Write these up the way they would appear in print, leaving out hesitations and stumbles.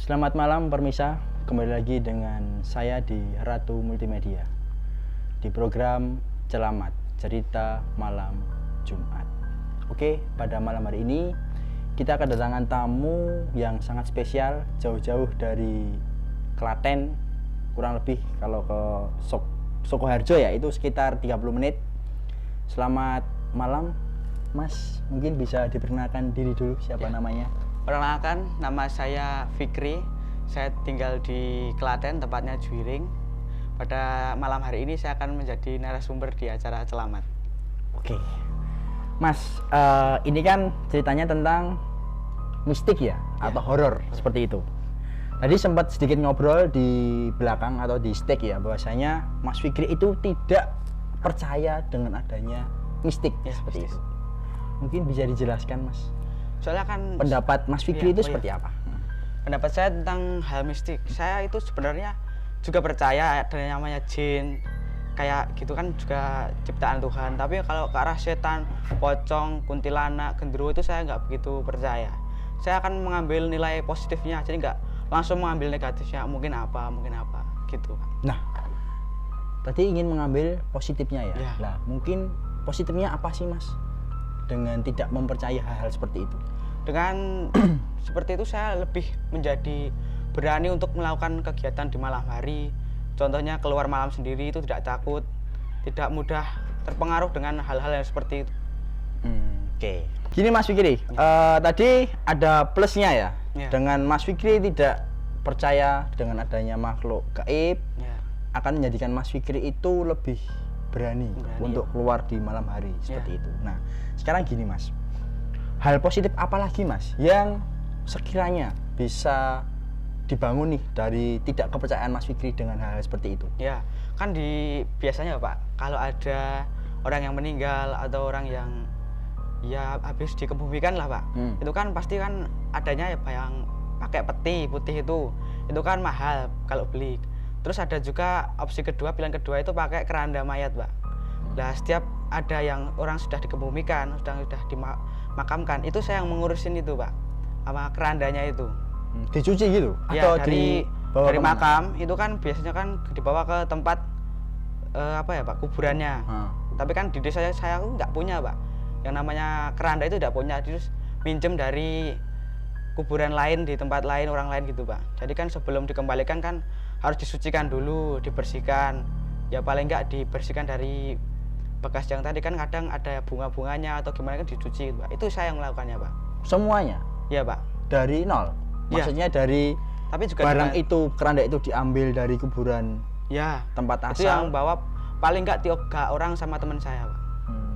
Selamat malam permisa, kembali lagi dengan saya di Ratu Multimedia di program Celamat Cerita Malam Jumat. Oke, pada malam hari ini kita kedatangan tamu yang sangat spesial, jauh-jauh dari Klaten, kurang lebih kalau ke Sukoharjo ya, itu sekitar 30 menit. Selamat malam Mas, mungkin bisa diperkenalkan diri dulu, siapa namanya? Perkenalkan, nama saya Fikri. Saya tinggal di Klaten, tepatnya Juwiring. Pada malam hari ini saya akan menjadi narasumber di acara Celamat. Oke, Mas, ini kan ceritanya tentang mistik ya, atau horor seperti itu. Tadi sempat sedikit ngobrol di belakang atau di stage ya, bahwasanya Mas Fikri itu tidak percaya dengan adanya mistik seperti mistis. itu. Mungkin bisa dijelaskan, Mas. Soalnya kan Pendapat Mas Fikri itu seperti apa? pendapat saya tentang hal mistik, saya itu sebenarnya juga percaya ada yang namanya jin, kayak gitu kan juga ciptaan Tuhan. Tapi kalau ke arah setan, pocong, kuntilanak, genderuwo itu saya nggak begitu percaya. Saya akan mengambil nilai positifnya, jadi nggak langsung mengambil negatifnya. Mungkin apa gitu. Nah, tadi ingin mengambil positifnya ya. Ya. Nah, mungkin positifnya apa sih, Mas, dengan tidak mempercayai hal-hal seperti itu? Dengan seperti itu saya lebih menjadi berani untuk melakukan kegiatan di malam hari. Contohnya keluar malam sendiri itu tidak takut, tidak mudah terpengaruh dengan hal-hal yang seperti itu. Oke. Gini Mas Fikri, tadi ada plusnya ya. Dengan Mas Fikri tidak percaya dengan adanya makhluk gaib, akan menjadikan Mas Fikri itu lebih berani untuk keluar di malam hari seperti itu. Nah, sekarang gini Mas, hal positif apa lagi Mas yang sekiranya bisa dibangun nih dari tidak kepercayaan Mas Fikri dengan hal-hal seperti itu? Ya, kan biasanya Pak, kalau ada orang yang meninggal atau orang yang ya habis dikebumikan lah Pak, itu kan pasti kan adanya yang pakai peti putih itu kan mahal kalau beli. Terus ada juga opsi kedua, pilihan kedua itu pakai keranda mayat Pak. Nah, setiap ada yang orang sudah dikebumikan, sudah dimakamkan, itu saya yang mengurusin itu Pak, sama kerandanya itu. Dicuci gitu? Ya, atau dari kemana? makam itu kan biasanya kan dibawa ke tempat apa ya Pak, kuburannya. Tapi kan di desa saya nggak punya Pak, yang namanya keranda itu tidak punya, terus minjem dari kuburan lain di tempat lain, orang lain gitu Pak. Jadi kan sebelum dikembalikan kan harus disucikan dulu, dibersihkan. Ya paling nggak dibersihkan dari bekas yang tadi, kan kadang ada bunga-bunganya atau gimana kan dicuci Pak. Itu saya yang melakukannya Pak. Semuanya? Iya Pak. Dari nol? Maksudnya dari tapi juga barang itu, keranda itu diambil dari kuburan tempat asal? Itu yang bawa paling nggak 3 orang sama teman saya Pak.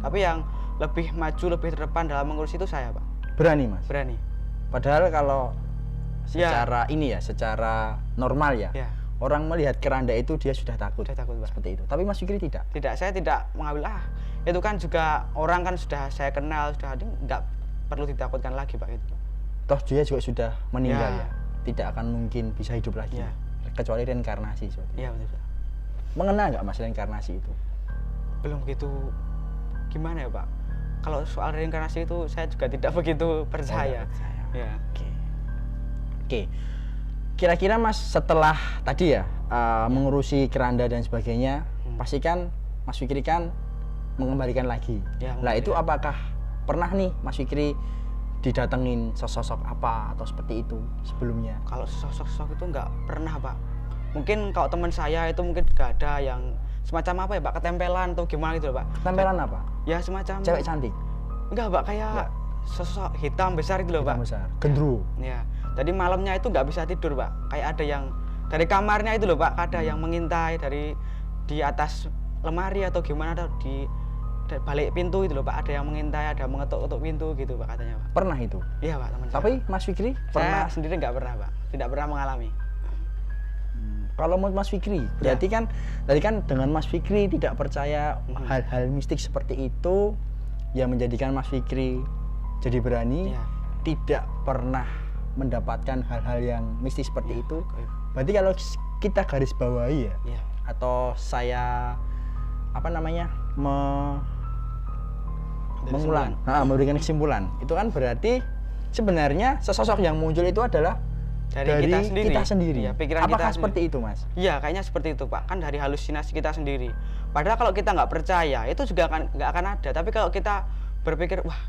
Tapi yang lebih maju, lebih terdepan dalam mengurus itu saya Pak. Berani Mas? Berani. Padahal kalau secara ini ya, secara normal ya, orang melihat keranda itu dia sudah takut. Sudah takut Pak. Seperti itu. Tapi Mas Fikri tidak? Tidak, saya tidak mengambil itu kan juga orang kan sudah saya kenal, sudah nggak perlu ditakutkan lagi Pak itu. Toh dia juga sudah meninggal ya, tidak akan mungkin bisa hidup lagi, kecuali reinkarnasi seperti itu. Iya betul Pak. Mengenal nggak Mas reinkarnasi itu? Belum begitu gimana ya Pak. Kalau soal reinkarnasi itu saya juga tidak begitu percaya. Ya. Oke. Kira-kira Mas setelah tadi ya mengurusi keranda dan sebagainya, pastikan Mas Fikri kan mengembalikan lagi. Nah itu apakah pernah nih Mas Fikri didatengin sosok apa atau seperti itu sebelumnya? Kalau sosok itu nggak pernah Pak. Mungkin kalau teman saya itu mungkin juga ada yang semacam apa ya Pak, ketempelan atau gimana gitu loh Pak. Ketempelan apa? Ya semacam cewek cantik? Enggak Pak, kayak sosok hitam besar gitu loh Pak. Hitam besar, genderuwo. Ya, jadi malamnya itu nggak bisa tidur Pak. Kayak ada yang dari kamarnya itu loh Pak, ada yang mengintai dari di atas lemari atau gimana, atau di balik pintu itu loh Pak, ada yang mengintai, ada mengetuk-ketuk pintu gitu Pak katanya Pak. Pernah itu? Iya Pak, teman Tapi saya. Mas Fikri pernah? Saya sendiri nggak pernah Pak, tidak pernah mengalami. Kalau menurut Mas Fikri, berarti kan tadi kan dengan Mas Fikri tidak percaya hal-hal mistik seperti itu yang menjadikan Mas Fikri jadi berani, tidak pernah mendapatkan hal-hal yang mistis seperti itu. Berarti kalau kita garis bawahi atau saya memberikan kesimpulan, itu kan berarti sebenarnya sesosok yang muncul itu adalah dari kita sendiri. Ya, pikiran apakah kita seperti itu, Mas? Iya, kayaknya seperti itu, Pak. Kan dari halusinasi kita sendiri. Padahal kalau kita nggak percaya, itu juga nggak akan ada. Tapi kalau kita berpikir, wah,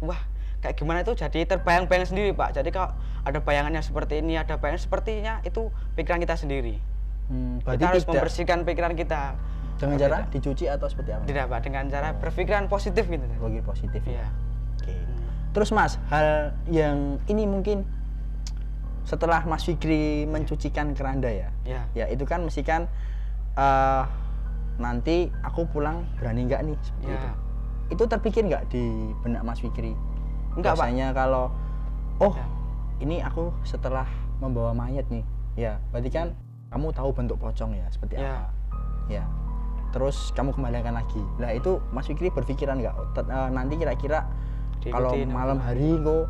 wah, kayak gimana, itu jadi terbayang-bayang sendiri, Pak. Jadi kalau ada bayangannya seperti ini, ada bayangan sepertinya, itu pikiran kita sendiri. Kita harus membersihkan pikiran kita. Dengan cara dicuci atau seperti apa? Tidak, Pak. Dengan cara berpikiran positif gitu. Berpikir positif. Iya. Oke. Terus, Mas, hal yang ini mungkin setelah Mas Fikri mencucikan keranda ya, ya itu kan mesti kan nanti aku pulang berani nggak nih seperti itu terpikir nggak di benak Mas Fikri? Enggak, Biasanya kalau ini aku setelah membawa mayat nih, ya berarti kan kamu tahu bentuk pocong ya seperti apa, ya terus kamu kembalikan lagi. Nah itu Mas Fikri berpikiran nggak nanti kira-kira kalau malam hari kok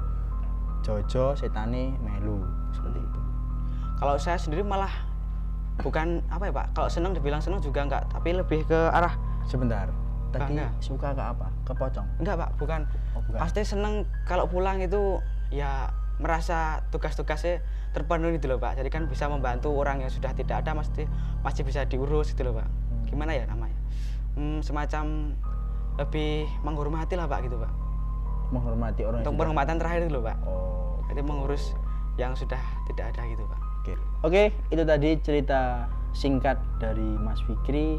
Jojo setane melu seperti itu? Kalau saya sendiri malah bukan apa ya, Pak, kalau seneng dibilang seneng juga enggak, tapi lebih ke arah sebentar tadi suka ke apa? Ke pocong? Enggak, Pak, bukan. Pasti seneng kalau pulang itu ya merasa tugas-tugasnya terpenuhi gitu loh, Pak. Jadi kan bisa membantu orang yang sudah tidak ada, masih bisa diurus gitu loh, Pak. Gimana ya namanya, semacam lebih menghormati lah, Pak, gitu, Pak. Menghormati orang untuk penghormatan terakhir itu loh, Pak. Jadi gitu. mengurus yang sudah tidak ada gitu, Pak. Oke, itu tadi cerita singkat dari Mas Fikri.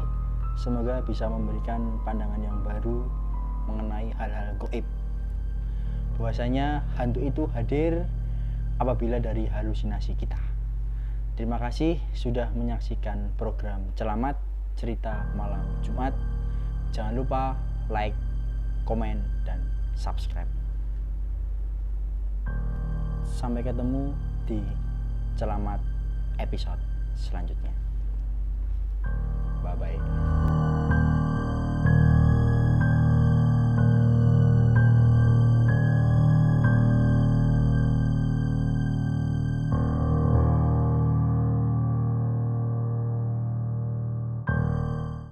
Semoga bisa memberikan pandangan yang baru mengenai hal-hal gaib. Bahwasanya hantu itu hadir apabila dari halusinasi kita. Terima kasih sudah menyaksikan program Celamat Cerita Malam Jumat. Jangan lupa like, komen, dan subscribe. Sampai ketemu di Celamat episode selanjutnya. Bye bye.